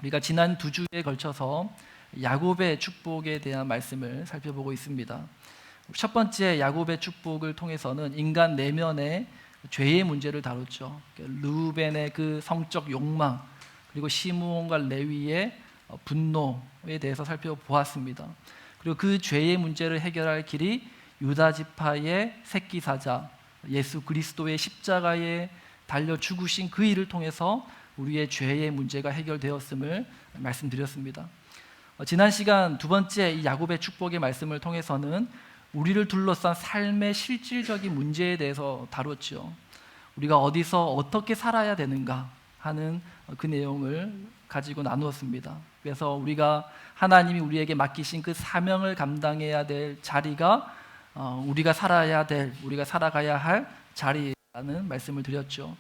우리가 지난 2주에 걸쳐서 야곱의 축복에 대한 말씀을 살펴보고 있습니다. 첫 번째 야곱의 축복을 통해서는 인간 내면의 죄의 문제를 다뤘죠. 르우벤의 그 성적 욕망, 그리고 시므온과 레위의 분노에 대해서 살펴보았습니다. 그리고 그 죄의 문제를 해결할 길이 유다 지파의 새끼 사자 예수 그리스도의 십자가에 달려 죽으신 그 일을 통해서 우리의 죄의 문제가 해결되었음을 말씀드렸습니다. 지난 시간 두 번째 이 야곱의 축복의 말씀을 통해서는 우리를 둘러싼 삶의 실질적인 문제에 대해서 다뤘죠. 우리가 어디서 어떻게 살아야 되는가 하는 그 내용을 가지고 나누었습니다. 그래서 우리가 하나님이 우리에게 맡기신 그 사명을 감당해야 될 자리가 우리가 살아야 될, 우리가 살아가야 할 자리라는 말씀을 드렸죠.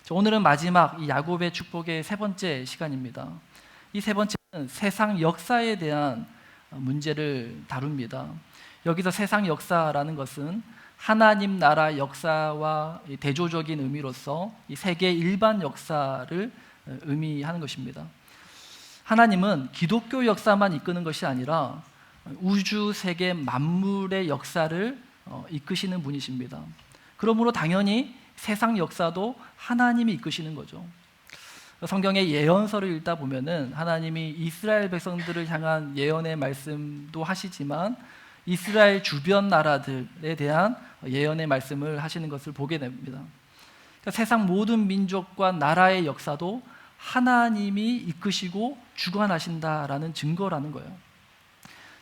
오늘은 마지막 이 야곱의 축복의 세 번째 시간입니다. 이 세 번째는 세상 역사에 대한 문제를 다룹니다. 여기서 세상 역사라는 것은 하나님 나라 역사와 대조적인 의미로서 이 세계 일반 역사를 의미하는 것입니다. 하나님은 기독교 역사만 이끄는 것이 아니라 우주 세계 만물의 역사를 이끄시는 분이십니다. 그러므로 당연히 세상 역사도 하나님이 이끄시는 거죠. 성경의 예언서를 읽다 보면은 하나님이 이스라엘 백성들을 향한 예언의 말씀도 하시지만 이스라엘 주변 나라들에 대한 예언의 말씀을 하시는 것을 보게 됩니다. 그러니까 세상 모든 민족과 나라의 역사도 하나님이 이끄시고 주관하신다라는 증거라는 거예요.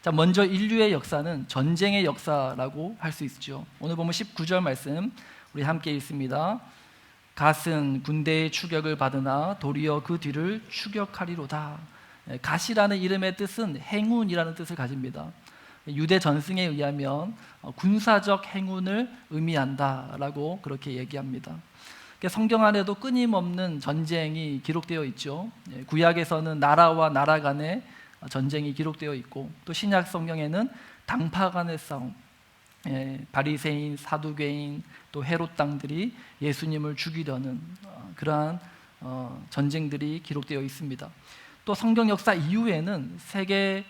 자, 먼저 인류의 역사는 전쟁의 역사라고 할 수 있죠. 오늘 보면 19절 말씀 우리 함께 읽습니다. 갓은 군대의 추격을 받으나 도리어 그 뒤를 추격하리로다. 갓이라는 이름의 뜻은 행운이라는 뜻을 가집니다. 유대 전승에 의하면 군사적 행운을 의미한다라고 그렇게 얘기합니다. 성경 안에도 끊임없는 전쟁이 기록되어 있죠. 구약에서는 나라와 나라 간의 전쟁이 기록되어 있고, 또 신약 성경에는 당파 간의 싸움, 바리새인, 사두개인, 또 헤롯 당들이 예수님을 죽이려는 그러한 전쟁들이 기록되어 있습니다. 또 성경 역사 이후에는 세계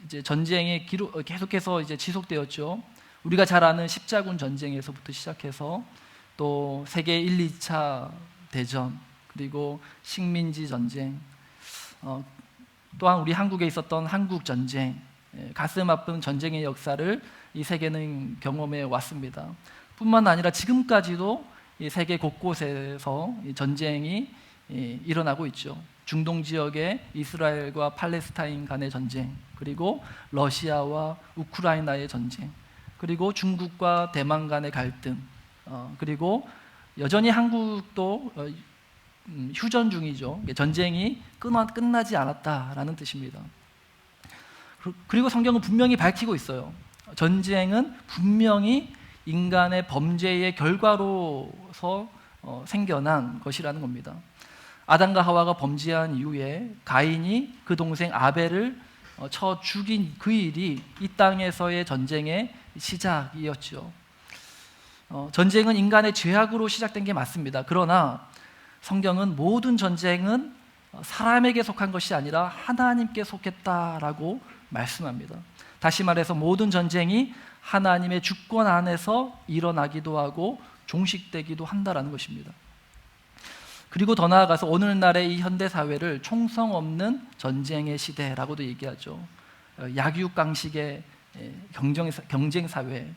이제 전쟁이 계속해서 이제 지속되었죠. 우리가 잘 아는 십자군 전쟁에서부터 시작해서 또 세계 1, 2차 대전, 그리고 식민지 전쟁, 또한 우리 한국에 있었던 한국 전쟁, 가슴 아픈 전쟁의 역사를 이 세계는 경험해 왔습니다. 뿐만 아니라 지금까지도 이 세계 곳곳에서 이 전쟁이 일어나고 있죠. 중동 지역의 이스라엘과 팔레스타인 간의 전쟁, 그리고 러시아와 우크라이나의 전쟁, 그리고 중국과 대만 간의 갈등, 그리고 여전히 한국도 휴전 중이죠. 전쟁이 끝나지 않았다라는 뜻입니다. 그리고 성경은 분명히 밝히고 있어요. 전쟁은 분명히 인간의 범죄의 결과로서 생겨난 것이라는 겁니다. 아담과 하와가 범죄한 이후에 가인이 그 동생 아벨을 쳐 죽인 그 일이 이 땅에서의 전쟁의 시작이었죠. 전쟁은 인간의 죄악으로 시작된 게 맞습니다. 그러나 성경은 모든 전쟁은 사람에게 속한 것이 아니라 하나님께 속했다라고 말씀합니다. 다시 말해서 모든 전쟁이 하나님의 주권 안에서 일어나기도 하고 종식되기도 한다라는 것입니다. 그리고 더 나아가서 오늘날의 이 현대 사회를 총성 없는 전쟁의 시대라고도 얘기하죠. 약육강식의 경쟁 사회.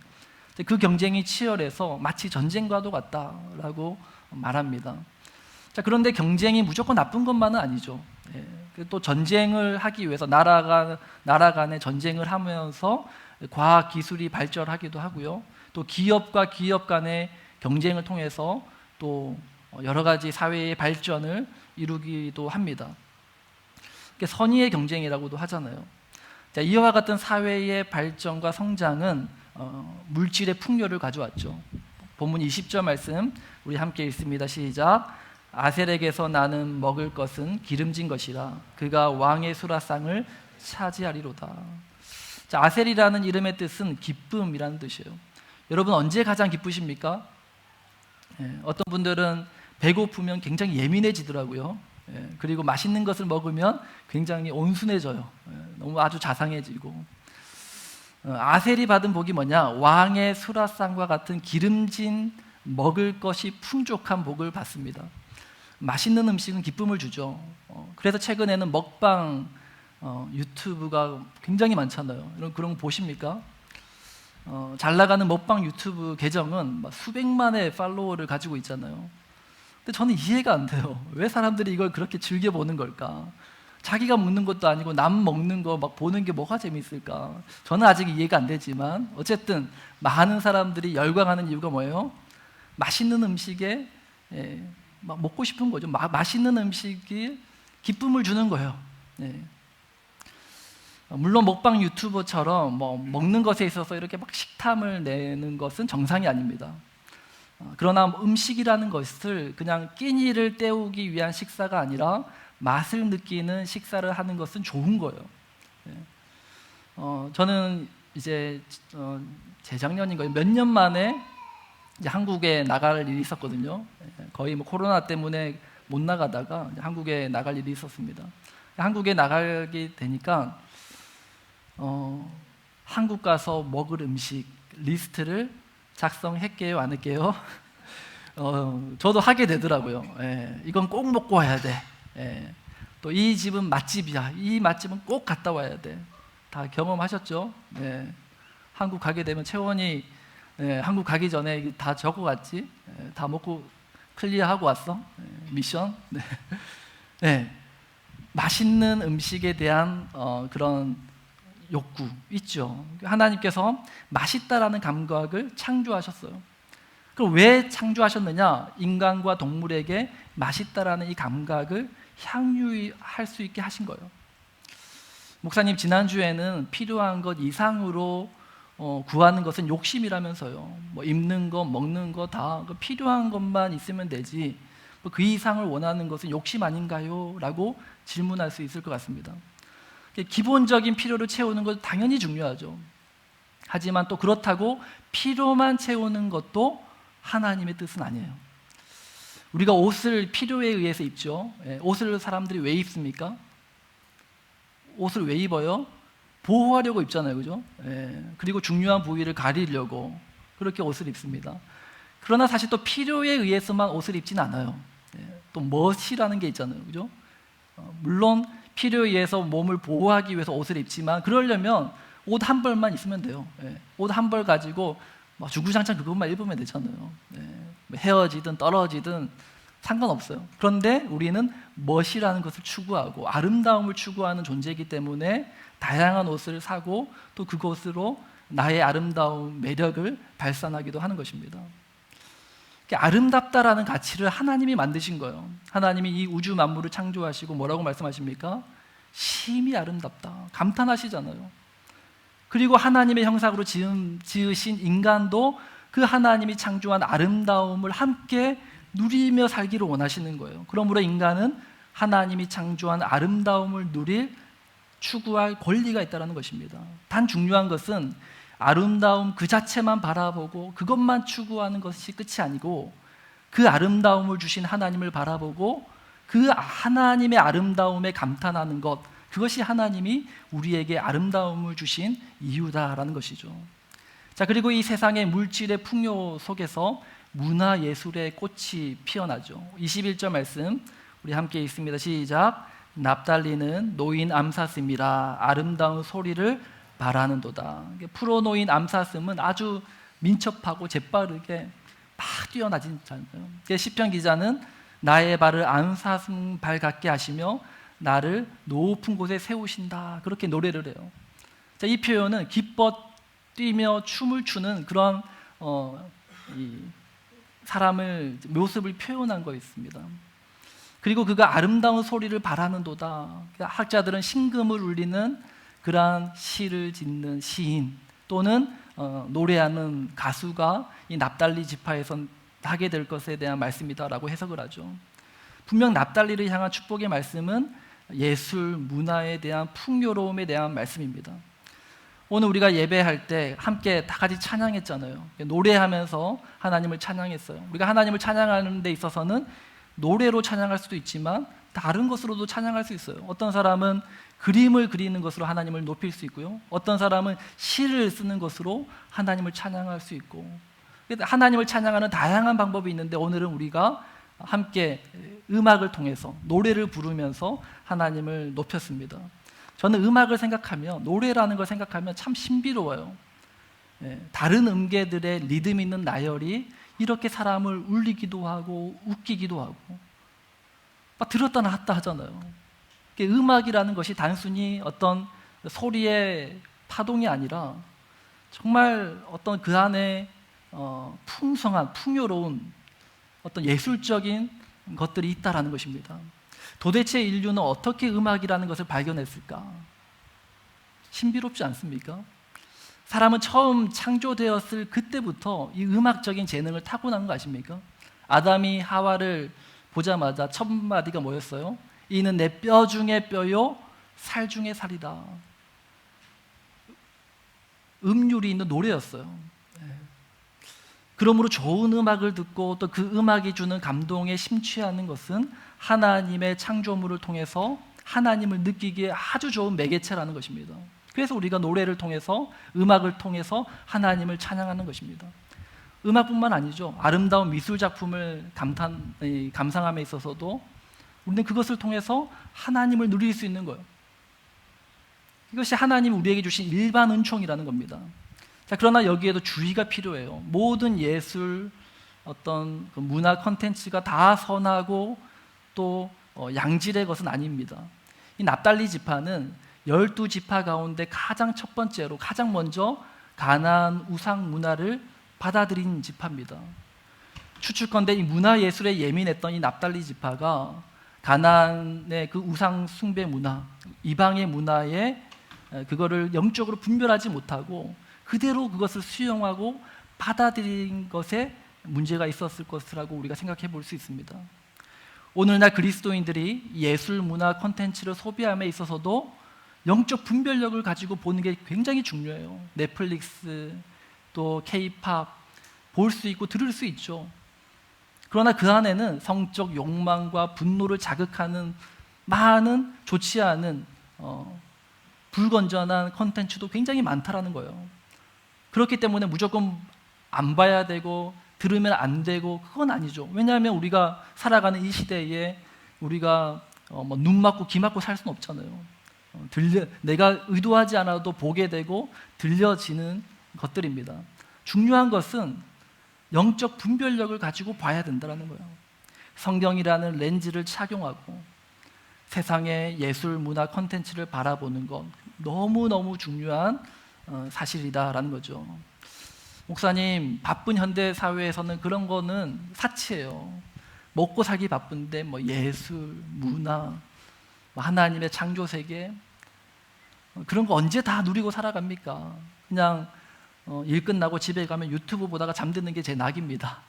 그 경쟁이 치열해서 마치 전쟁과도 같다라고 말합니다. 자, 그런데 경쟁이 무조건 나쁜 것만은 아니죠. 또 전쟁을 하기 위해서 나라 간의 전쟁을 하면서 과학 기술이 발전하기도 하고요. 또 기업과 기업 간의 경쟁을 통해서 또 여러 가지 사회의 발전을 이루기도 합니다. 선의의 경쟁이라고도 하잖아요. 자, 이와 같은 사회의 발전과 성장은 물질의 풍요를 가져왔죠. 본문 20절 말씀 우리 함께 읽습니다. 시작. 아셀에게서 나는 먹을 것은 기름진 것이라 그가 왕의 수라상을 차지하리로다. 자, 아셀이라는 이름의 뜻은 기쁨이라는 뜻이에요. 여러분 언제 가장 기쁘십니까? 어떤 분들은 배고프면 굉장히 예민해지더라고요. 그리고 맛있는 것을 먹으면 굉장히 온순해져요. 너무 아주 자상해지고. 아셀이 받은 복이 뭐냐? 왕의 수라상과 같은 기름진 먹을 것이 풍족한 복을 받습니다. 맛있는 음식은 기쁨을 주죠. 그래서 최근에는 먹방 유튜브가 굉장히 많잖아요. 그런 거 보십니까? 잘 나가는 먹방 유튜브 계정은 막 수백만의 팔로워를 가지고 있잖아요. 근데 저는 이해가 안 돼요. 왜 사람들이 이걸 그렇게 즐겨보는 걸까? 자기가 먹는 것도 아니고 남 먹는 거 막 보는 게 뭐가 재밌을까? 저는 아직 이해가 안 되지만 어쨌든 많은 사람들이 열광하는 이유가 뭐예요? 맛있는 음식에 막 먹고 싶은 거죠. 맛있는 음식이 기쁨을 주는 거예요. 물론 먹방 유튜버처럼 뭐 먹는 것에 있어서 이렇게 막 식탐을 내는 것은 정상이 아닙니다. 그러나 음식이라는 것을 그냥 끼니를 때우기 위한 식사가 아니라 맛을 느끼는 식사를 하는 것은 좋은 거예요. 저는 이제 재작년인가요? 몇 년 만에 이제 한국에 나갈 일이 있었거든요. 거의 뭐 코로나 때문에 못 나가다가 이제 한국에 나갈 일이 있었습니다. 한국에 나가게 되니까 한국 가서 먹을 음식 리스트를 작성할게요, 안 할게요? 저도 하게 되더라고요. 이건 꼭 먹고 와야 돼. 또 이 집은 맛집이야. 이 맛집은 꼭 갔다 와야 돼. 다 경험하셨죠? 한국 가게 되면 채원이 한국 가기 전에 다 적어갔지? 다 먹고 클리어하고 왔어? 미션? 맛있는 음식에 대한 그런 욕구 있죠. 하나님께서 맛있다라는 감각을 창조하셨어요. 그럼 왜 창조하셨느냐? 인간과 동물에게 맛있다라는 이 감각을 향유할 수 있게 하신 거예요. 목사님, 지난주에는 필요한 것 이상으로 구하는 것은 욕심이라면서요. 뭐 입는 거, 먹는 거 다 필요한 것만 있으면 되지 그 이상을 원하는 것은 욕심 아닌가요? 라고 질문할 수 있을 것 같습니다. 기본적인 필요를 채우는 것 당연히 중요하죠. 하지만 또 그렇다고 필요만 채우는 것도 하나님의 뜻은 아니에요. 우리가 옷을 필요에 의해서 입죠. 옷을 사람들이 왜 입습니까? 옷을 왜 입어요? 보호하려고 입잖아요, 그죠? 그리고 중요한 부위를 가리려고 그렇게 옷을 입습니다. 그러나 사실 또 필요에 의해서만 옷을 입지는 않아요. 또 멋이라는 게 있잖아요, 그죠? 물론 필요에 의해서 몸을 보호하기 위해서 옷을 입지만 그러려면 옷 한 벌만 있으면 돼요. 옷 한 벌 가지고 막 주구장창 그것만 입으면 되잖아요. 헤어지든 떨어지든 상관없어요. 그런데 우리는 멋이라는 것을 추구하고 아름다움을 추구하는 존재이기 때문에 다양한 옷을 사고 또 그것으로 나의 아름다운 매력을 발산하기도 하는 것입니다. 아름답다라는 가치를 하나님이 만드신 거예요. 하나님이 이 우주 만물을 창조하시고 뭐라고 말씀하십니까? 심히 아름답다. 감탄하시잖아요. 그리고 하나님의 형상으로 지으신 인간도 그 하나님이 창조한 아름다움을 함께 누리며 살기를 원하시는 거예요. 그러므로 인간은 하나님이 창조한 아름다움을 누릴 추구할 권리가 있다는 것입니다. 단 중요한 것은 아름다움 그 자체만 바라보고 그것만 추구하는 것이 끝이 아니고 그 아름다움을 주신 하나님을 바라보고 그 하나님의 아름다움에 감탄하는 것, 그것이 하나님이 우리에게 아름다움을 주신 이유다라는 것이죠. 자, 그리고 이 세상의 물질의 풍요 속에서 문화예술의 꽃이 피어나죠. 21절 말씀 우리 함께 읽습니다. 시작. 납달리는 노인 암사슴이라 아름다운 소리를 말하는도다. 풀어놓인 암사슴은 아주 민첩하고 재빠르게 막 뛰어나진잖아요. 시편 기자는 나의 발을 암사슴 발 같게 하시며 나를 높은 곳에 세우신다, 그렇게 노래를 해요. 자, 이 표현은 기뻐 뛰며 춤을 추는 그런 이 사람을 모습을 표현한 거였습니다. 그리고 그가 아름다운 소리를 바라는도다. 학자들은 신금을 울리는 그러한 시를 짓는 시인 또는 노래하는 가수가 이 납달리 지파에서 하게 될 것에 대한 말씀이다라고 해석을 하죠. 분명 납달리를 향한 축복의 말씀은 예술, 문화에 대한 풍요로움에 대한 말씀입니다. 오늘 우리가 예배할 때 함께 다 같이 찬양했잖아요. 노래하면서 하나님을 찬양했어요. 우리가 하나님을 찬양하는 데 있어서는 노래로 찬양할 수도 있지만 다른 것으로도 찬양할 수 있어요. 어떤 사람은 그림을 그리는 것으로 하나님을 높일 수 있고요. 어떤 사람은 시를 쓰는 것으로 하나님을 찬양할 수 있고, 하나님을 찬양하는 다양한 방법이 있는데 오늘은 우리가 함께 음악을 통해서 노래를 부르면서 하나님을 높였습니다. 저는 음악을 생각하면, 노래라는 걸 생각하면 참 신비로워요. 다른 음계들의 리듬 있는 나열이 이렇게 사람을 울리기도 하고 웃기기도 하고 막 들었다 놨다 하잖아요. 음악이라는 것이 단순히 어떤 소리의 파동이 아니라 정말 어떤 그 안에 풍성한, 풍요로운 어떤 예술적인 것들이 있다라는 것입니다. 도대체 인류는 어떻게 음악이라는 것을 발견했을까? 신비롭지 않습니까? 사람은 처음 창조되었을 그때부터 이 음악적인 재능을 타고난 거 아십니까? 아담이 하와를 보자마자 첫 마디가 뭐였어요? 이는 내 뼈 중에 뼈요 살 중에 살이다. 음률이 있는 노래였어요. 그러므로 좋은 음악을 듣고 또 그 음악이 주는 감동에 심취하는 것은 하나님의 창조물을 통해서 하나님을 느끼기에 아주 좋은 매개체라는 것입니다. 그래서 우리가 노래를 통해서, 음악을 통해서 하나님을 찬양하는 것입니다. 음악뿐만 아니죠. 아름다운 미술 작품을 감상함에 있어서도 우리는 그것을 통해서 하나님을 누릴 수 있는 거예요. 이것이 하나님이 우리에게 주신 일반 은총이라는 겁니다. 자, 그러나 여기에도 주의가 필요해요. 모든 예술, 어떤 그 문화 콘텐츠가 다 선하고 또 양질의 것은 아닙니다. 이 납달리 지파는 12지파 가운데 가장 첫 번째로, 가장 먼저 가나안 우상 문화를 받아들인 지파입니다. 추측컨대 이 문화예술에 예민했던 이 납달리 지파가 가나안의 그 우상 숭배 문화, 이방의 문화에 그거를 영적으로 분별하지 못하고 그대로 그것을 수용하고 받아들인 것에 문제가 있었을 것이라고 우리가 생각해 볼 수 있습니다. 오늘날 그리스도인들이 예술 문화 콘텐츠를 소비함에 있어서도 영적 분별력을 가지고 보는 게 굉장히 중요해요. 넷플릭스, 또 K-팝 볼 수 있고 들을 수 있죠. 그러나 그 안에는 성적 욕망과 분노를 자극하는 많은 좋지 않은 불건전한 콘텐츠도 굉장히 많다라는 거예요. 그렇기 때문에 무조건 안 봐야 되고 들으면 안 되고 그건 아니죠. 왜냐하면 우리가 살아가는 이 시대에 우리가 눈 맞고 귀 맞고 살 수는 없잖아요. 내가 의도하지 않아도 보게 되고 들려지는 것들입니다. 중요한 것은 영적 분별력을 가지고 봐야 된다는 거예요. 성경이라는 렌즈를 착용하고 세상의 예술, 문화, 콘텐츠를 바라보는 것 너무너무 중요한 사실이다라는 거죠. 목사님, 바쁜 현대 사회에서는 그런 거는 사치예요. 먹고 살기 바쁜데 예술, 문화, 하나님의 창조 세계 그런 거 언제 다 누리고 살아갑니까? 그냥 일 끝나고 집에 가면 유튜브 보다가 잠드는 게 제 낙입니다.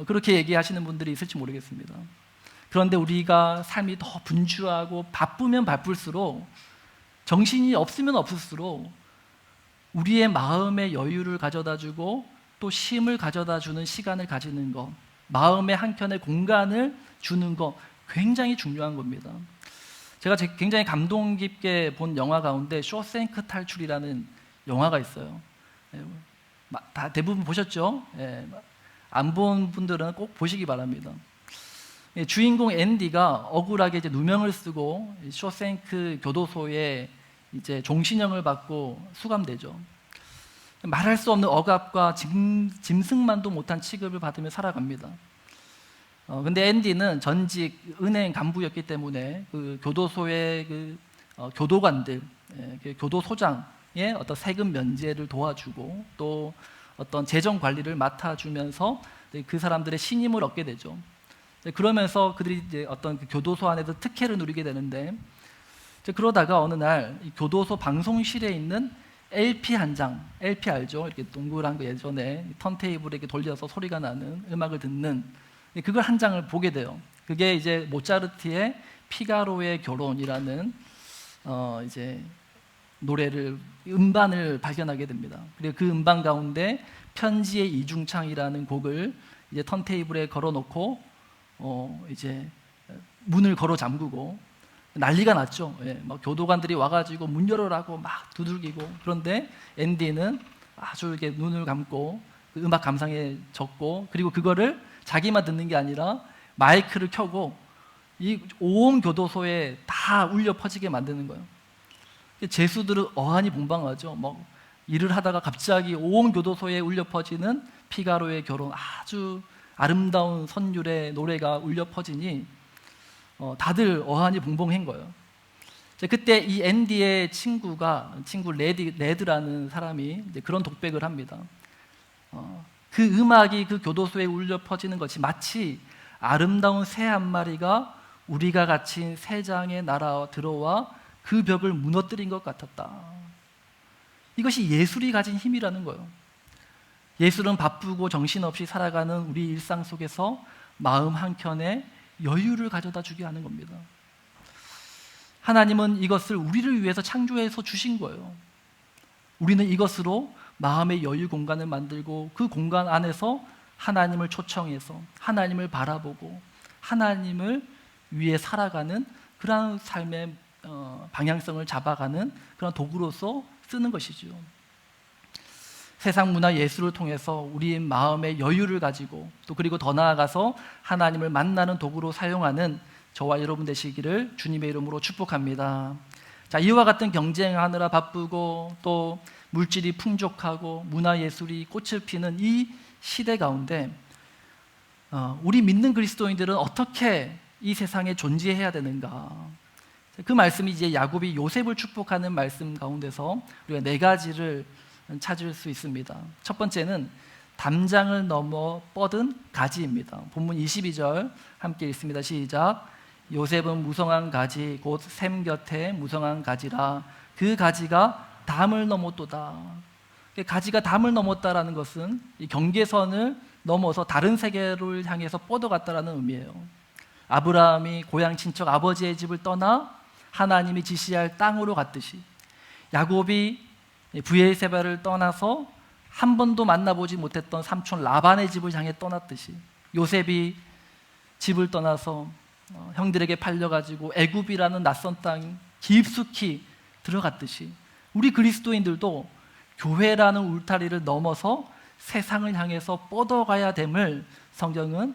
그렇게 얘기하시는 분들이 있을지 모르겠습니다. 그런데 우리가 삶이 더 분주하고 바쁘면 바쁠수록, 정신이 없으면 없을수록 우리의 마음의 여유를 가져다주고 또 쉼을 가져다주는 시간을 가지는 것, 마음의 한켠에 공간을 주는 것 굉장히 중요한 겁니다. 제가 굉장히 감동 깊게 본 영화 가운데 쇼생크 탈출이라는 영화가 있어요. 다 대부분 보셨죠? 안 본 분들은 꼭 보시기 바랍니다. 주인공 앤디가 억울하게 이제 누명을 쓰고 쇼생크 교도소에 이제 종신형을 받고 수감되죠. 말할 수 없는 억압과 짐승만도 못한 취급을 받으며 살아갑니다. 근데 앤디는 전직 은행 간부였기 때문에 그 교도소의 교도관들, 교도소장의 어떤 세금 면제를 도와주고 또 어떤 재정 관리를 맡아주면서 그 사람들의 신임을 얻게 되죠. 그러면서 그들이 이제 어떤 그 교도소 안에서 특혜를 누리게 되는데, 그러다가 어느 날 이 교도소 방송실에 있는 LP 한 장, LP 알죠? 이렇게 동그란 거 예전에 턴테이블에 이렇게 돌려서 소리가 나는 음악을 듣는 그걸 한 장을 보게 돼요. 그게 이제 모차르트의 피가로의 결혼이라는 이제 노래를, 음반을 발견하게 됩니다. 그리고 그 음반 가운데 편지의 이중창이라는 곡을 이제 턴테이블에 걸어놓고 이제 문을 걸어 잠그고 난리가 났죠. 예, 막 교도관들이 와가지고 문 열어라고 막 두들기고. 그런데 앤디는 아주 이렇게 눈을 감고 그 음악 감상에 젖고, 그리고 그거를 자기만 듣는 게 아니라 마이크를 켜고 이 온 교도소에 다 울려 퍼지게 만드는 거예요. 죄수들은 어안이 봉방하죠. 뭐 일을 하다가 갑자기 온 교도소에 울려 퍼지는 피가로의 결혼, 아주 아름다운 선율의 노래가 울려 퍼지니 다들 어안이 봉봉한 거예요. 그때 이 앤디의 친구 레드라는 사람이 이제 그런 독백을 합니다. 그 음악이 그 교도소에 울려 퍼지는 것이 마치 아름다운 새 한 마리가 우리가 갇힌 새장에 날아 들어와 그 벽을 무너뜨린 것 같았다. 이것이 예술이 가진 힘이라는 거예요. 예술은 바쁘고 정신없이 살아가는 우리 일상 속에서 마음 한켠에 여유를 가져다 주게 하는 겁니다. 하나님은 이것을 우리를 위해서 창조해서 주신 거예요. 우리는 이것으로 마음의 여유 공간을 만들고 그 공간 안에서 하나님을 초청해서 하나님을 바라보고 하나님을 위해 살아가는 그런 삶의 방향성을 잡아가는 그런 도구로서 쓰는 것이죠. 세상 문화 예술을 통해서 우리의 마음의 여유를 가지고 또 그리고 더 나아가서 하나님을 만나는 도구로 사용하는 저와 여러분 되시기를 주님의 이름으로 축복합니다. 자, 이와 같은 경쟁하느라 바쁘고 또 물질이 풍족하고 문화예술이 꽃을 피는 이 시대 가운데 우리 믿는 그리스도인들은 어떻게 이 세상에 존재해야 되는가? 그 말씀이 이제 야곱이 요셉을 축복하는 말씀 가운데서 우리가 네 가지를 찾을 수 있습니다. 첫 번째는 담장을 넘어 뻗은 가지입니다. 본문 22절 함께 읽습니다. 시작. 요셉은 무성한 가지 곧 샘 곁에 무성한 가지라 그 가지가 담을 넘었도다. 가지가 담을 넘었다라는 것은 이 경계선을 넘어서 다른 세계를 향해서 뻗어갔다라는 의미예요. 아브라함이 고향 친척 아버지의 집을 떠나 하나님이 지시할 땅으로 갔듯이 야곱이 브엘세바를 떠나서 한 번도 만나보지 못했던 삼촌 라반의 집을 향해 떠났듯이 요셉이 집을 떠나서 형들에게 팔려가지고 애굽이라는 낯선 땅 깊숙이 들어갔듯이 우리 그리스도인들도 교회라는 울타리를 넘어서 세상을 향해서 뻗어가야 됨을 성경은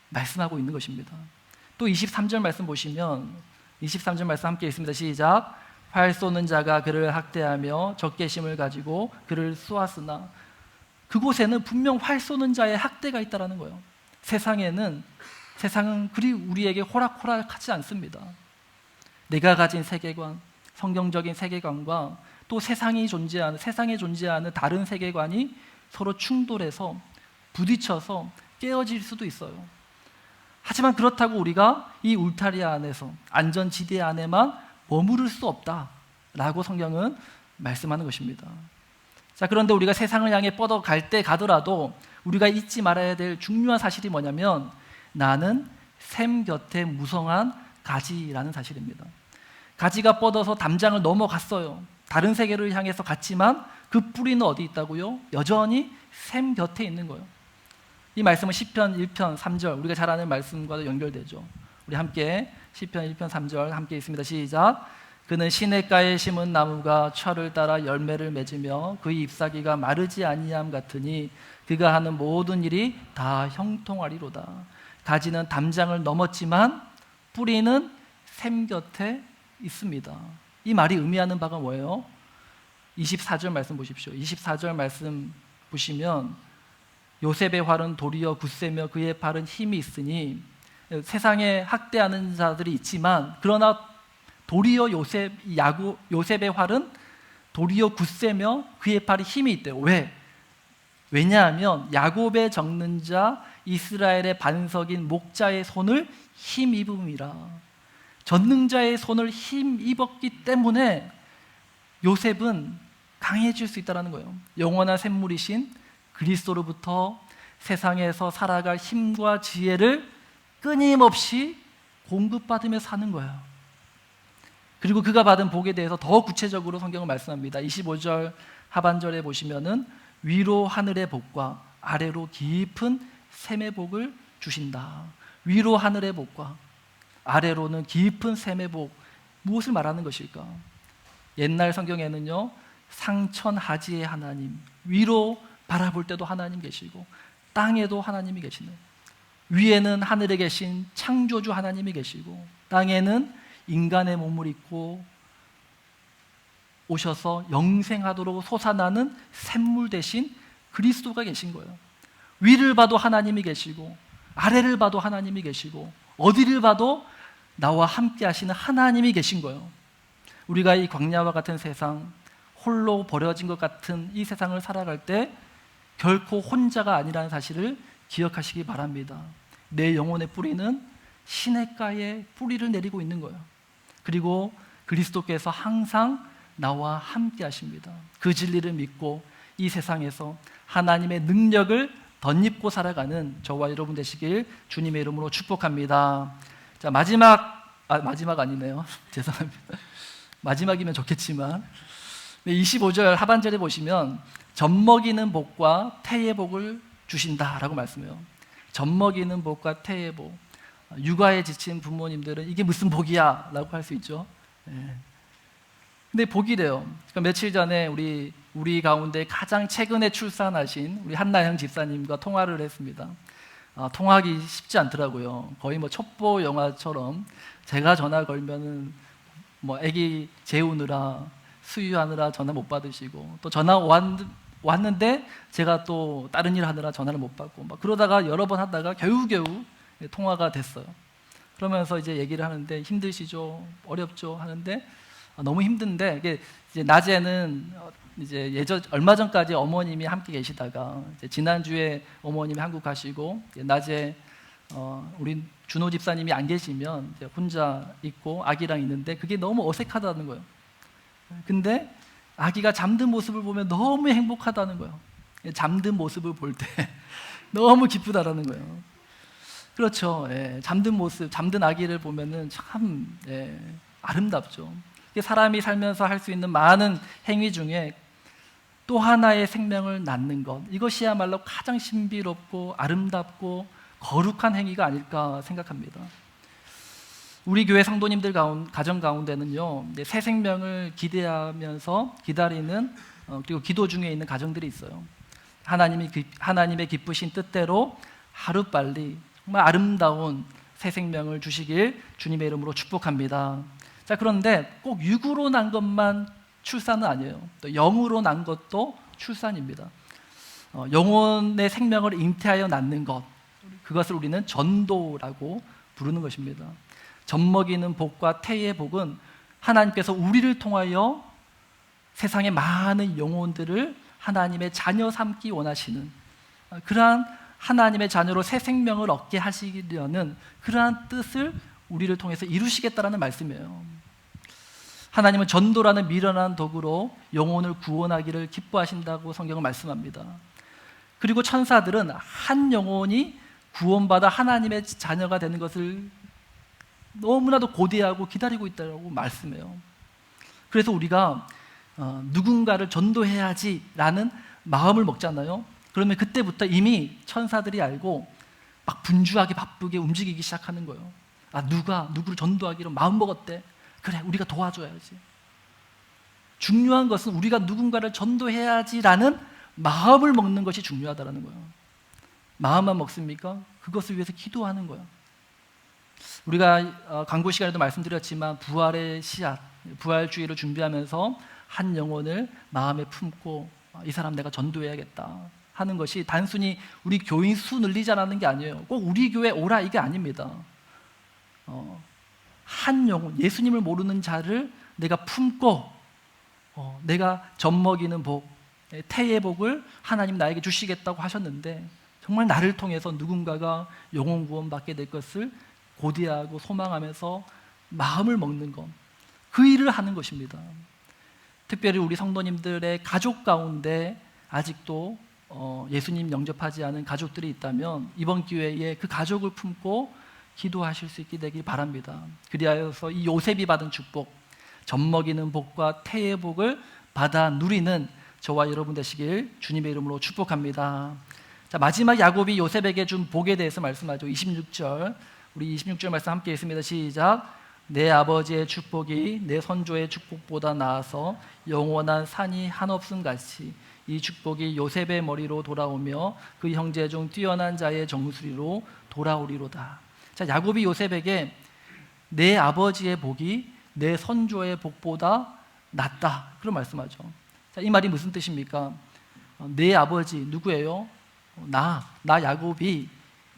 말씀하고 있는 것입니다. 또 23절 말씀 보시면 23절 말씀 함께 읽습니다. 시작. 활 쏘는 자가 그를 학대하며 적개심을 가지고 그를 쏘았으나 그곳에는 분명 활 쏘는 자의 학대가 있다는 거예요. 세상은 그리 우리에게 호락호락하지 않습니다. 내가 가진 세계관, 성경적인 세계관과 또 세상에 존재하는 다른 세계관이 서로 충돌해서 부딪혀서 깨어질 수도 있어요. 하지만 그렇다고 우리가 이 울타리 안에서 안전지대 안에만 머무를 수 없다라고 성경은 말씀하는 것입니다. 자, 그런데 우리가 세상을 향해 뻗어갈 때 가더라도 우리가 잊지 말아야 될 중요한 사실이 뭐냐면 나는 샘 곁에 무성한 가지라는 사실입니다. 가지가 뻗어서 담장을 넘어갔어요. 다른 세계를 향해서 갔지만 그 뿌리는 어디 있다고요? 여전히 샘 곁에 있는 거예요. 이 말씀은 시편 1편 3절 우리가 잘 아는 말씀과도 연결되죠. 우리 함께 시편 1편 3절 함께 읽습니다. 시작. 그는 시냇가에 심은 나무가 철을 따라 열매를 맺으며 그의 잎사귀가 마르지 아니함 같으니 그가 하는 모든 일이 다 형통하리로다. 가지는 담장을 넘었지만 뿌리는 샘 곁에 있습니다. 이 말이 의미하는 바가 뭐예요? 24절 말씀 보십시오. 24절 말씀 보시면 요셉의 활은 도리어 굳세며 그의 팔은 힘이 있으니 세상에 학대하는 자들이 있지만 그러나 도리어 요셉의 활은 도리어 굳세며 그의 팔이 힘이 있대요. 왜? 왜냐하면 야곱의 적는 자 이스라엘의 반석인 목자의 손을 힘입음이라. 전능자의 손을 힘입었기 때문에 요셉은 강해질 수 있다는 거예요. 영원한 샘물이신 그리스도로부터 세상에서 살아갈 힘과 지혜를 끊임없이 공급받으며 사는 거예요. 그리고 그가 받은 복에 대해서 더 구체적으로 성경은 말씀합니다. 25절 하반절에 보시면은 위로 하늘의 복과 아래로 깊은 샘의 복을 주신다. 위로 하늘의 복과 아래로는 깊은 샘의 복. 무엇을 말하는 것일까? 옛날 성경에는요, 상천하지의 하나님, 위로 바라볼 때도 하나님 계시고 땅에도 하나님이 계시는, 위에는 하늘에 계신 창조주 하나님이 계시고 땅에는 인간의 몸을 입고 오셔서 영생하도록 솟아나는 샘물 대신 그리스도가 계신 거예요. 위를 봐도 하나님이 계시고 아래를 봐도 하나님이 계시고 어디를 봐도 나와 함께 하시는 하나님이 계신 거예요. 우리가 이 광야와 같은 세상, 홀로 버려진 것 같은 이 세상을 살아갈 때 결코 혼자가 아니라는 사실을 기억하시기 바랍니다. 내 영혼의 뿌리는 시냇가에 뿌리를 내리고 있는 거예요. 그리고 그리스도께서 항상 나와 함께 하십니다. 그 진리를 믿고 이 세상에서 하나님의 능력을 덧입고 살아가는 저와 여러분 되시길 주님의 이름으로 축복합니다. 자, 마지막 아니네요. 죄송합니다. 마지막이면 좋겠지만 25절 하반절에 보시면 젖먹이는 복과 태의 복을 주신다라고 말씀해요. 젖먹이는 복과 태의 복. 육아에 지친 부모님들은 이게 무슨 복이야? 라고 할 수 있죠. 근데 복이래요. 그러니까 며칠 전에 우리 가운데 가장 최근에 출산하신 우리 한나영 집사님과 통화를 했습니다. 통화하기 쉽지 않더라고요. 거의 뭐 첩보 영화처럼 제가 전화 걸면은 뭐 아기 재우느라 수유하느라 전화 못 받으시고 또 전화 왔는데 제가 또 다른 일 하느라 전화를 못 받고 막 그러다가 여러 번 하다가 겨우겨우 통화가 됐어요. 그러면서 이제 얘기를 하는데 힘드시죠? 어렵죠? 하는데 너무 힘든데 이게 이제 낮에는 이제 얼마 전까지 어머님이 함께 계시다가 이제 지난주에 어머님이 한국 가시고 낮에 우리 준호 집사님이 안 계시면 이제 혼자 있고 아기랑 있는데 그게 너무 어색하다는 거예요. 근데 아기가 잠든 모습을 보면 너무 행복하다는 거예요. 잠든 모습을 볼 때 너무 기쁘다라는 거예요. 그렇죠. 잠든 모습, 잠든 아기를 보면은 참 아름답죠. 사람이 살면서 할 수 있는 많은 행위 중에 또 하나의 생명을 낳는 것, 이것이야말로 가장 신비롭고 아름답고 거룩한 행위가 아닐까 생각합니다. 우리 교회 성도님들 가정 가운데는요, 새 생명을 기대하면서 기다리는 그리고 기도 중에 있는 가정들이 있어요. 하나님의 기쁘신 뜻대로 하루빨리 정말 아름다운 새 생명을 주시길 주님의 이름으로 축복합니다. 자, 그런데 꼭 육으로 난 것만 출산은 아니에요. 또 영으로 난 것도 출산입니다. 영혼의 생명을 잉태하여 낳는 것, 그것을 우리는 전도라고 부르는 것입니다. 젖먹이는 복과 태의 복은 하나님께서 우리를 통하여 세상의 많은 영혼들을 하나님의 자녀 삼기 원하시는 그러한 하나님의 자녀로 새 생명을 얻게 하시려는 그러한 뜻을 우리를 통해서 이루시겠다라는 말씀이에요. 하나님은 전도라는 미련한 도구로 영혼을 구원하기를 기뻐하신다고 성경은 말씀합니다. 그리고 천사들은 한 영혼이 구원받아 하나님의 자녀가 되는 것을 너무나도 고대하고 기다리고 있다고 말씀해요. 그래서 우리가 누군가를 전도해야지라는 마음을 먹잖아요. 그러면 그때부터 이미 천사들이 알고 막 분주하게 바쁘게 움직이기 시작하는 거예요. 누가 누구를 전도하기로 마음 먹었대. 그래, 우리가 도와줘야지. 중요한 것은 우리가 누군가를 전도해야지라는 마음을 먹는 것이 중요하다는 거예요. 마음만 먹습니까? 그것을 위해서 기도하는 거예요. 우리가 광고 시간에도 말씀드렸지만 부활의 씨앗, 부활주의를 준비하면서 한 영혼을 마음에 품고 이 사람 내가 전도해야겠다 하는 것이 단순히 우리 교인 수 늘리자라는 게 아니에요. 꼭 우리 교회 오라 이게 아닙니다. 한 영혼, 예수님을 모르는 자를 내가 품고 내가 젖먹이는 복, 태의 복을 하나님 나에게 주시겠다고 하셨는데 정말 나를 통해서 누군가가 영혼 구원받게 될 것을 고대하고 소망하면서 마음을 먹는 것, 그 일을 하는 것입니다. 특별히 우리 성도님들의 가족 가운데 아직도 예수님 영접하지 않은 가족들이 있다면 이번 기회에 그 가족을 품고 기도하실 수 있게 되길 바랍니다. 그리하여서 이 요셉이 받은 축복, 젖먹이는 복과 태의 복을 받아 누리는 저와 여러분 되시길 주님의 이름으로 축복합니다. 자, 마지막 야곱이 요셉에게 준 복에 대해서 말씀하죠. 26절 우리 26절 말씀 함께 읽습니다. 시작. 내 아버지의 축복이 내 선조의 축복보다 나아서 영원한 산이 한없음 같이 이 축복이 요셉의 머리로 돌아오며 그 형제 중 뛰어난 자의 정수리로 돌아오리로다. 자, 야곱이 요셉에게 내 아버지의 복이 내 선조의 복보다 낫다, 그런 말씀하죠. 자, 이 말이 무슨 뜻입니까? 내 아버지 누구예요? 나 야곱이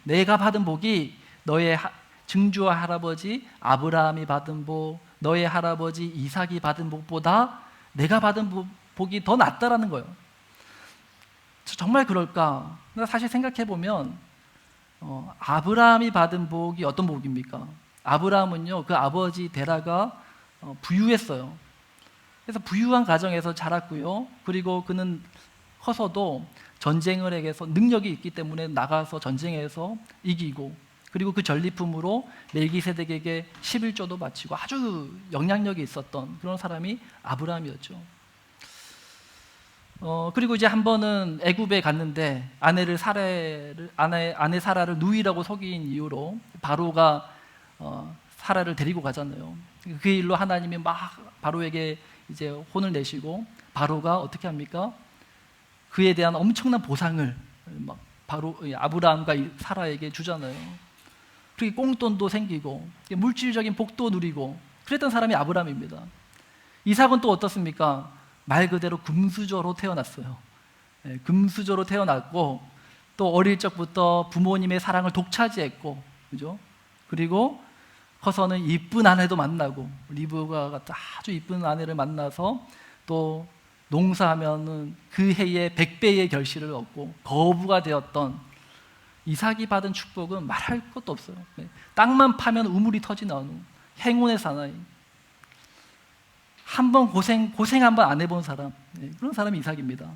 내가 받은 복이 너의 증조와 할아버지 아브라함이 받은 복, 너의 할아버지 이삭이 받은 복보다 내가 받은 복이 더 낫다라는 거예요. 정말 그럴까? 사실 생각해보면 아브라함이 받은 복이 어떤 복입니까? 아브라함은요, 그 아버지 데라가 부유했어요. 그래서 부유한 가정에서 자랐고요. 그리고 그는 커서도 전쟁을 해서 능력이 있기 때문에 나가서 전쟁에서 이기고, 그리고 그 전리품으로 멜기세덱에게 11조도 바치고 아주 영향력이 있었던 그런 사람이 아브라함이었죠. 그리고 이제 한 번은 애굽에 갔는데 아내 사라를 누이라고 속인 이유로 바로가 사라를 데리고 가잖아요. 그 일로 하나님이 막 바로에게 이제 혼을 내시고, 바로가 어떻게 합니까? 그에 대한 엄청난 보상을 막 바로 아브라함과 사라에게 주잖아요. 그렇게 꽁돈도 생기고 물질적인 복도 누리고 그랬던 사람이 아브라함입니다. 이삭은 또 어떻습니까? 말 그대로 금수저로 태어났어요. 금수저로 태어났고, 또 어릴 적부터 부모님의 사랑을 독차지했고, 그죠? 그리고 커서는 이쁜 아내도 만나고, 리브가 같은 아주 이쁜 아내를 만나서 또 농사하면은 그 해에 100배의 결실을 얻고 거부가 되었던 이삭이 받은 축복은 말할 것도 없어요. 땅만 파면 우물이 터지는 행운의 사나이. 한번 고생 한번 안 해본 사람, 그런 사람이 이삭입니다.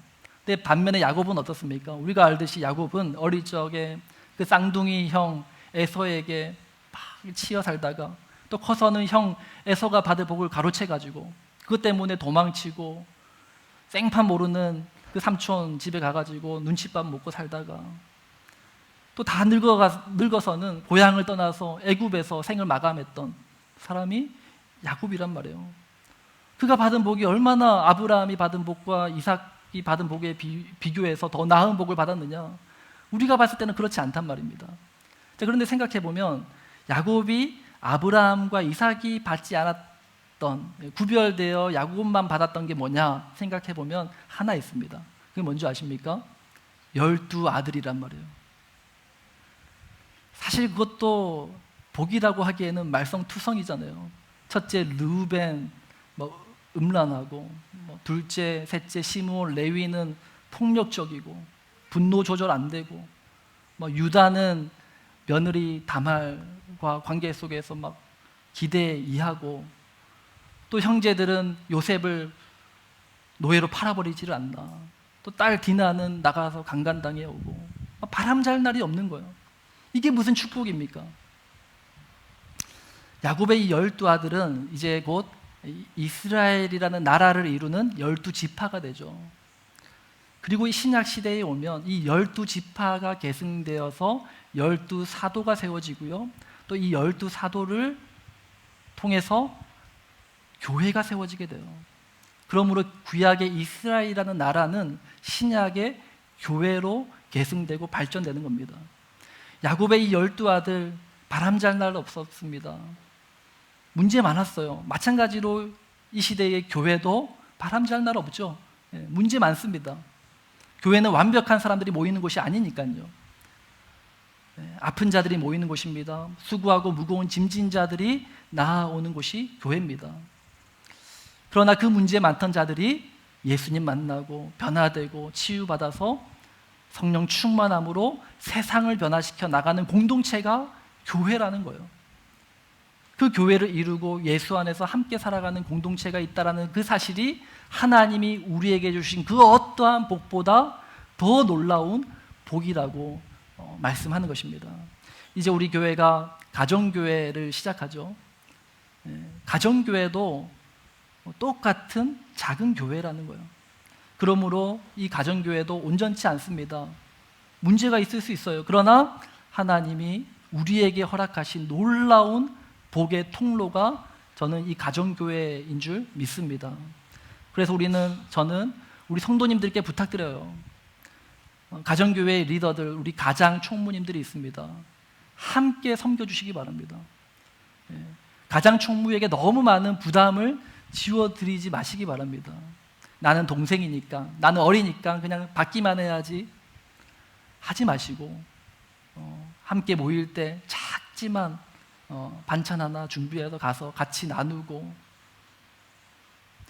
근데 반면에 야곱은 어떻습니까? 우리가 알듯이 야곱은 어릴 적에 그 쌍둥이 형 에서에게 막 치여 살다가, 또 커서는 형 에서가 받을 복을 가로채가지고 그것 때문에 도망치고 생판 모르는 그 삼촌 집에 가가지고 눈칫밥 먹고 살다가, 또 다 늙어서는 고향을 떠나서 애굽에서 생을 마감했던 사람이 야곱이란 말이에요. 그가 받은 복이 얼마나 아브라함이 받은 복과 이삭이 받은 복에 비교해서 더 나은 복을 받았느냐? 우리가 봤을 때는 그렇지 않단 말입니다. 자, 그런데 생각해보면 야곱이 아브라함과 이삭이 받지 않았던, 구별되어 야곱만 받았던 게 뭐냐 생각해보면 하나 있습니다. 그게 뭔지 아십니까? 12아들이란 말이에요. 사실 그것도 복이라고 하기에는 말썽투성이잖아요. 첫째 르우벤 음란하고, 둘째, 셋째 시므온, 레위는 폭력적이고 분노 조절 안 되고, 유다는 며느리 다말과 관계 속에서 막 기대이하고, 또 형제들은 요셉을 노예로 팔아버리지를 않나, 또 딸 디나는 나가서 강간당해 오고, 바람 잘 날이 없는 거예요. 이게 무슨 축복입니까? 야곱의 이 12아들은 이제 곧 이스라엘이라는 나라를 이루는 12지파가 되죠. 그리고 이 신약 시대에 오면 이 12지파가 계승되어서 12사도가 세워지고요. 또 이 12사도를 통해서 교회가 세워지게 돼요. 그러므로 구약의 이스라엘이라는 나라는 신약의 교회로 계승되고 발전되는 겁니다. 야곱의 이 12아들 바람잘 날 없었습니다. 문제 많았어요. 마찬가지로 이 시대의 교회도 바람잘 날 없죠. 문제 많습니다. 교회는 완벽한 사람들이 모이는 곳이 아니니까요. 아픈 자들이 모이는 곳입니다. 수고하고 무거운 짐진 자들이 나아오는 곳이 교회입니다. 그러나 그 문제 많던 자들이 예수님 만나고 변화되고 치유받아서 성령 충만함으로 세상을 변화시켜 나가는 공동체가 교회라는 거예요. 그 교회를 이루고 예수 안에서 함께 살아가는 공동체가 있다는 그 사실이 하나님이 우리에게 주신 그 어떠한 복보다 더 놀라운 복이라고 말씀하는 것입니다. 이제 우리 교회가 가정교회를 시작하죠. 가정교회도 똑같은 작은 교회라는 거예요. 그러므로 이 가정교회도 온전치 않습니다. 문제가 있을 수 있어요. 그러나 하나님이 우리에게 허락하신 놀라운 복의 통로가 저는 이 가정교회인 줄 믿습니다. 그래서 저는 우리 성도님들께 부탁드려요. 가정교회 리더들, 우리 가장 총무님들이 있습니다. 함께 섬겨주시기 바랍니다. 가장 총무에게 너무 많은 부담을 지워드리지 마시기 바랍니다. 나는 동생이니까, 나는 어리니까 그냥 받기만 해야지 하지 마시고, 함께 모일 때 작지만 반찬 하나 준비해서 가서 같이 나누고,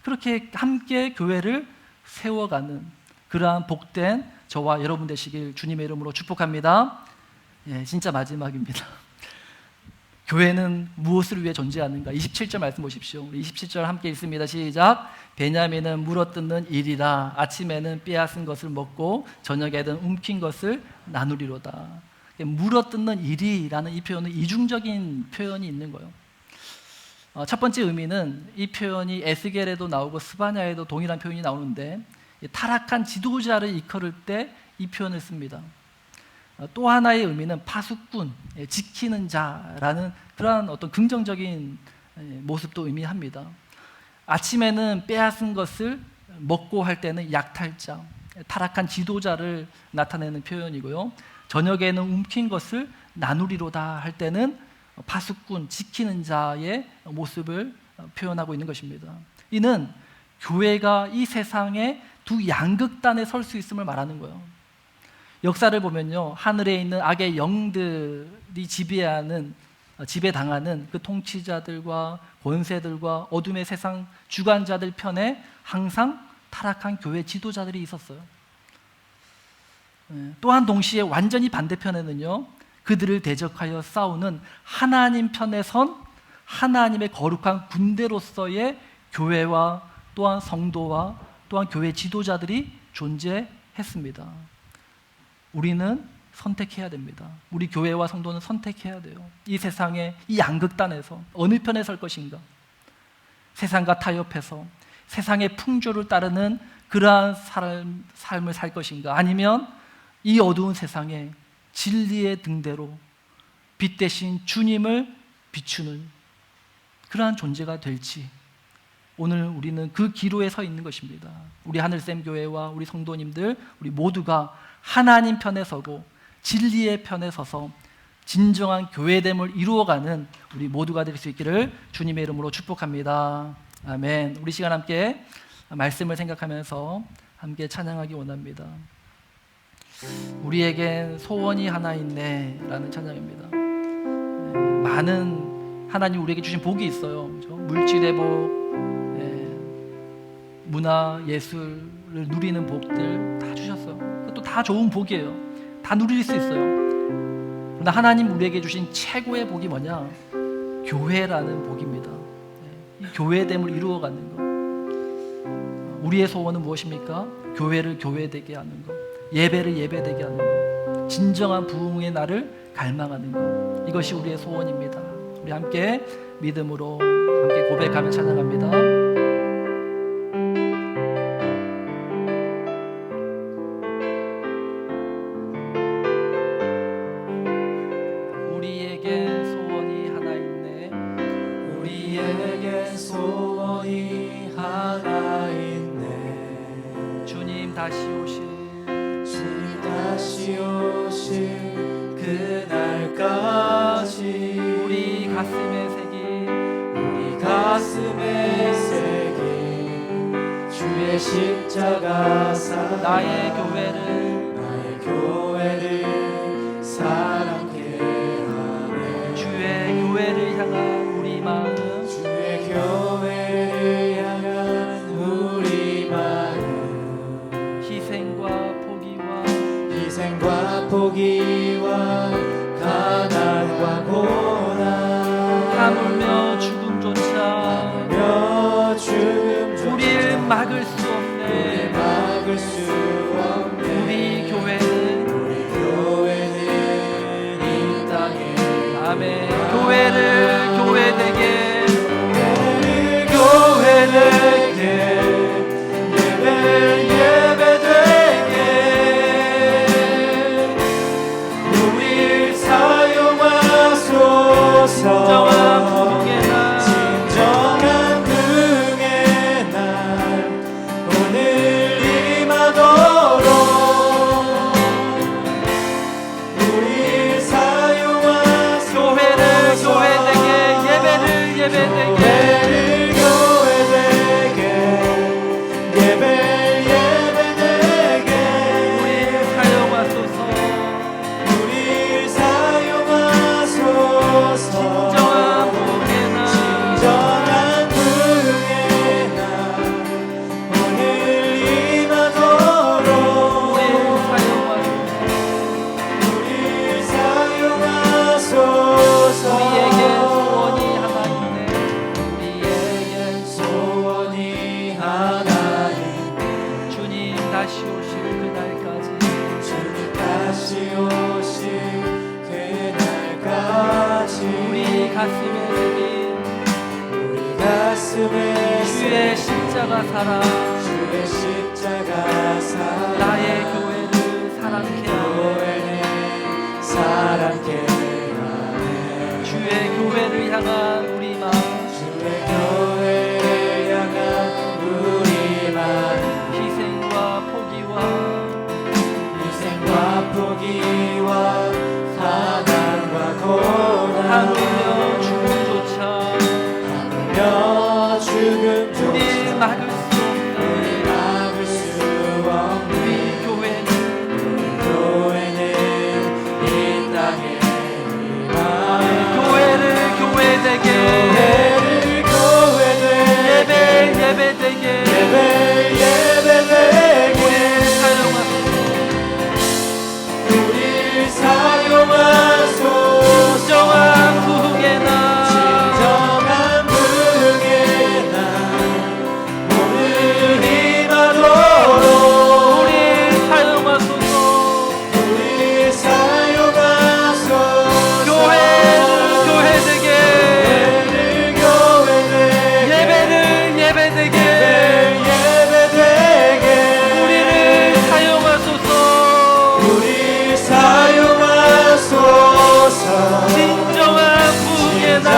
그렇게 함께 교회를 세워가는 그러한 복된 저와 여러분 되시길 주님의 이름으로 축복합니다. 진짜 마지막입니다. 교회는 무엇을 위해 존재하는가? 27절 말씀 보십시오. 우리 27절 함께 읽습니다. 시작. 베냐민은 물어뜯는 일이라. 아침에는 빼앗은 것을 먹고 저녁에는 움킨 것을 나누리로다. 물어뜯는 일이라는 이 표현은 이중적인 표현이 있는 거예요. 첫 번째 의미는 이 표현이 에스겔에도 나오고 스바냐에도 동일한 표현이 나오는데, 타락한 지도자를 이끌을 때 이 표현을 씁니다. 또 하나의 의미는 파수꾼, 지키는 자라는 그러한 어떤 긍정적인 모습도 의미합니다. 아침에는 빼앗은 것을 먹고 할 때는 약탈자, 타락한 지도자를 나타내는 표현이고요. 저녁에는 움킨 것을 나누리로다 할 때는 파수꾼, 지키는 자의 모습을 표현하고 있는 것입니다. 이는 교회가 이 세상의 두 양극단에 설 수 있음을 말하는 거예요. 역사를 보면요, 하늘에 있는 악의 영들이 지배당하는 그 통치자들과 권세들과 어둠의 세상 주관자들 편에 항상 타락한 교회 지도자들이 있었어요. 또한 동시에 완전히 반대편에는요, 그들을 대적하여 싸우는 하나님 편에 선 하나님의 거룩한 군대로서의 교회와 또한 성도와 또한 교회 지도자들이 존재했습니다. 우리는 선택해야 됩니다. 우리 교회와 성도는 선택해야 돼요. 이 세상의 이 양극단에서 어느 편에 설 것인가? 세상과 타협해서 세상의 풍조를 따르는 그러한 삶을 살 것인가? 아니면 이 어두운 세상에 진리의 등대로 빛 대신 주님을 비추는 그러한 존재가 될지, 오늘 우리는 그 기로에 서 있는 것입니다. 우리 하늘샘 교회와 우리 성도님들, 우리 모두가 하나님 편에 서고 진리의 편에 서서 진정한 교회됨을 이루어가는 우리 모두가 될 수 있기를 주님의 이름으로 축복합니다. 아멘. 우리 시간 함께 말씀을 생각하면서 함께 찬양하기 원합니다. 우리에겐 소원이 하나 있네 라는 찬양입니다. 많은 하나님 우리에게 주신 복이 있어요. 그렇죠? 물질의 복, 문화, 예술을 누리는 복들 다 주셨어요. 그것도 다 좋은 복이에요. 다 누릴 수 있어요. 그러나 하나님 우리에게 주신 최고의 복이 뭐냐? 교회라는 복입니다. 이 교회됨을 이루어가는 것. 우리의 소원은 무엇입니까? 교회를 교회되게 하는 것, 예배를 예배되게 하는 것, 진정한 부흥의 날을 갈망하는 것. 이것이 우리의 소원입니다. 우리 함께 믿음으로 함께 고백하며 찬양합니다. 다시 오실 그날까지 우리 가슴에 새긴 주의 십자가 사랑 나의 교회를 사랑케 하네. 주의 교회를 향한 우리 마음, 주의 교회를 향한 우리 마음, 희생과 포기와 가난과 고난, 하물며 죽음조차 우리를 막을 수 없네. 우리 교회는 이 땅에 아멘. 교회를 교회되게 예배되게 우릴 사용하 십자가 사랑 주의 십자가 사랑 나의 교회를 사랑케 하네 교회는 사랑케 하네 주의 교회를 향한 우리 마음 주의 교회를 향한 우리 마음 희생과 포기와 가난과 고난 하물며 죽음조차 하물며 죽음조차 우리 막을 수 없는 막을 수 없는 우리 교회는 이 땅에 임하네 교회를 교회되게 예배되게 우리를 사용하소서 진정한 부흥의 날 오늘 임하도록 우리를 사용하소서 교회를 교회되게 예배되게 우리를 사용하소서 진정한 부흥의 날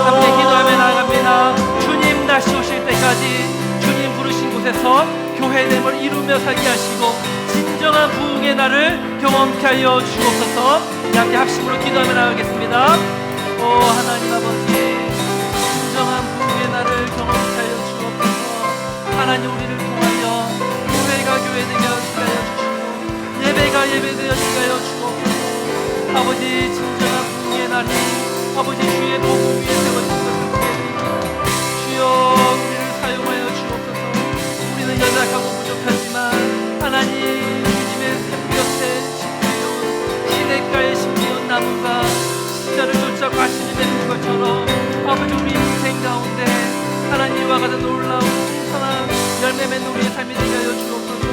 함께 기도하며 나아갑니다. 주님 다시 오실 때까지 주님 부르신 곳에서 교회됨을 이루며 살게 하시고 진정한 부흥의 날을 경험케 하여 주옵소서. 함께 합심으로 기도하며 나아가겠습니다. 오 하나님 아버지 진정한 부흥의 날을 경험케 하여 주옵소서. 하나님 우리를 통하여 교회가 교회되게 하여 주시고 예배가 예배되게 하여 주옵소서. 아버지 진정한 부흥의 날이 아버지 주의 복음 위에 세워진 것을 보게 되리라. 주여 우리를 사용하여 주옵소서. 우리는 연약하고 부족하지만 하나님 주님의 샘곁에 심기운 시냇가에 심기운 나무가 십자를 쫓아 과실이 되는 것처럼 아버지 우리 인생 가운데 하나님과 같은 놀라운 선한 열매 맺는 우리의 삶이 되게 하여 주옵소서.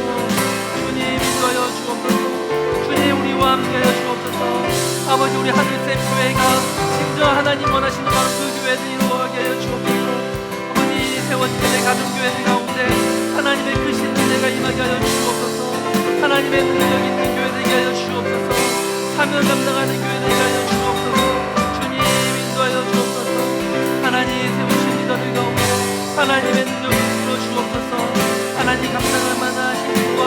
주님 인도하여 주옵소서. 주님 우리와 함께하여 주옵소서. 아버지 우리 하늘샘 교회가 진정 하나님 원하시는 바로 그 교회를 이루어가게 하여 주옵소서. 아버지 세워지게 된 가정교회들 가운데 하나님의 크신 은혜가 임하게 하여 주옵소서. 하나님의 능력 있는 교회되게 하여 주옵소서. 사명 감당하는 교회되게 하여 주옵소서. 주님 인도하여 주옵소서. 하나님 세우신 리더들 가운데 하나님의 능력을 불어 주옵소서. 하나님 감당할 만한 힘과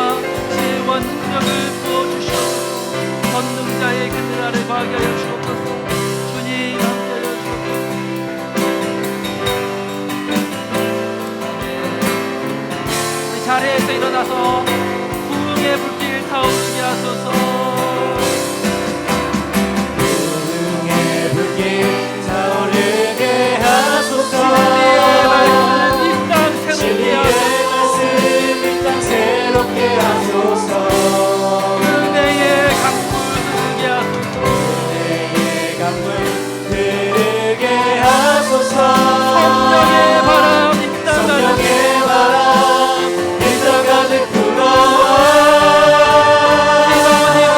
지혜와 능력을 부어주시옵소서. 권능자의 그늘 아래 거하게 하여 주옵소서. 주님 함께하여 주옵소서. 우리 자리에서 일어나서 부흥의 불길 타오르게 하소서. 부흥의 불길 타오르게 하소서. 진리의 말씀 이 땅 새롭게 하소서. 이 땅 새롭게 하소서. 은혜의 강물 흐르게 하소서. 은혜의 강물 흐르게 하소서. 성령의 바람 이 땅 가득 바람 이 땅 가득 불어와. 기도드리고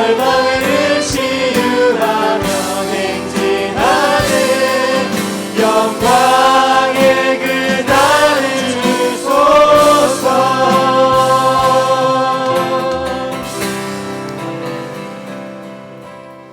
얼마나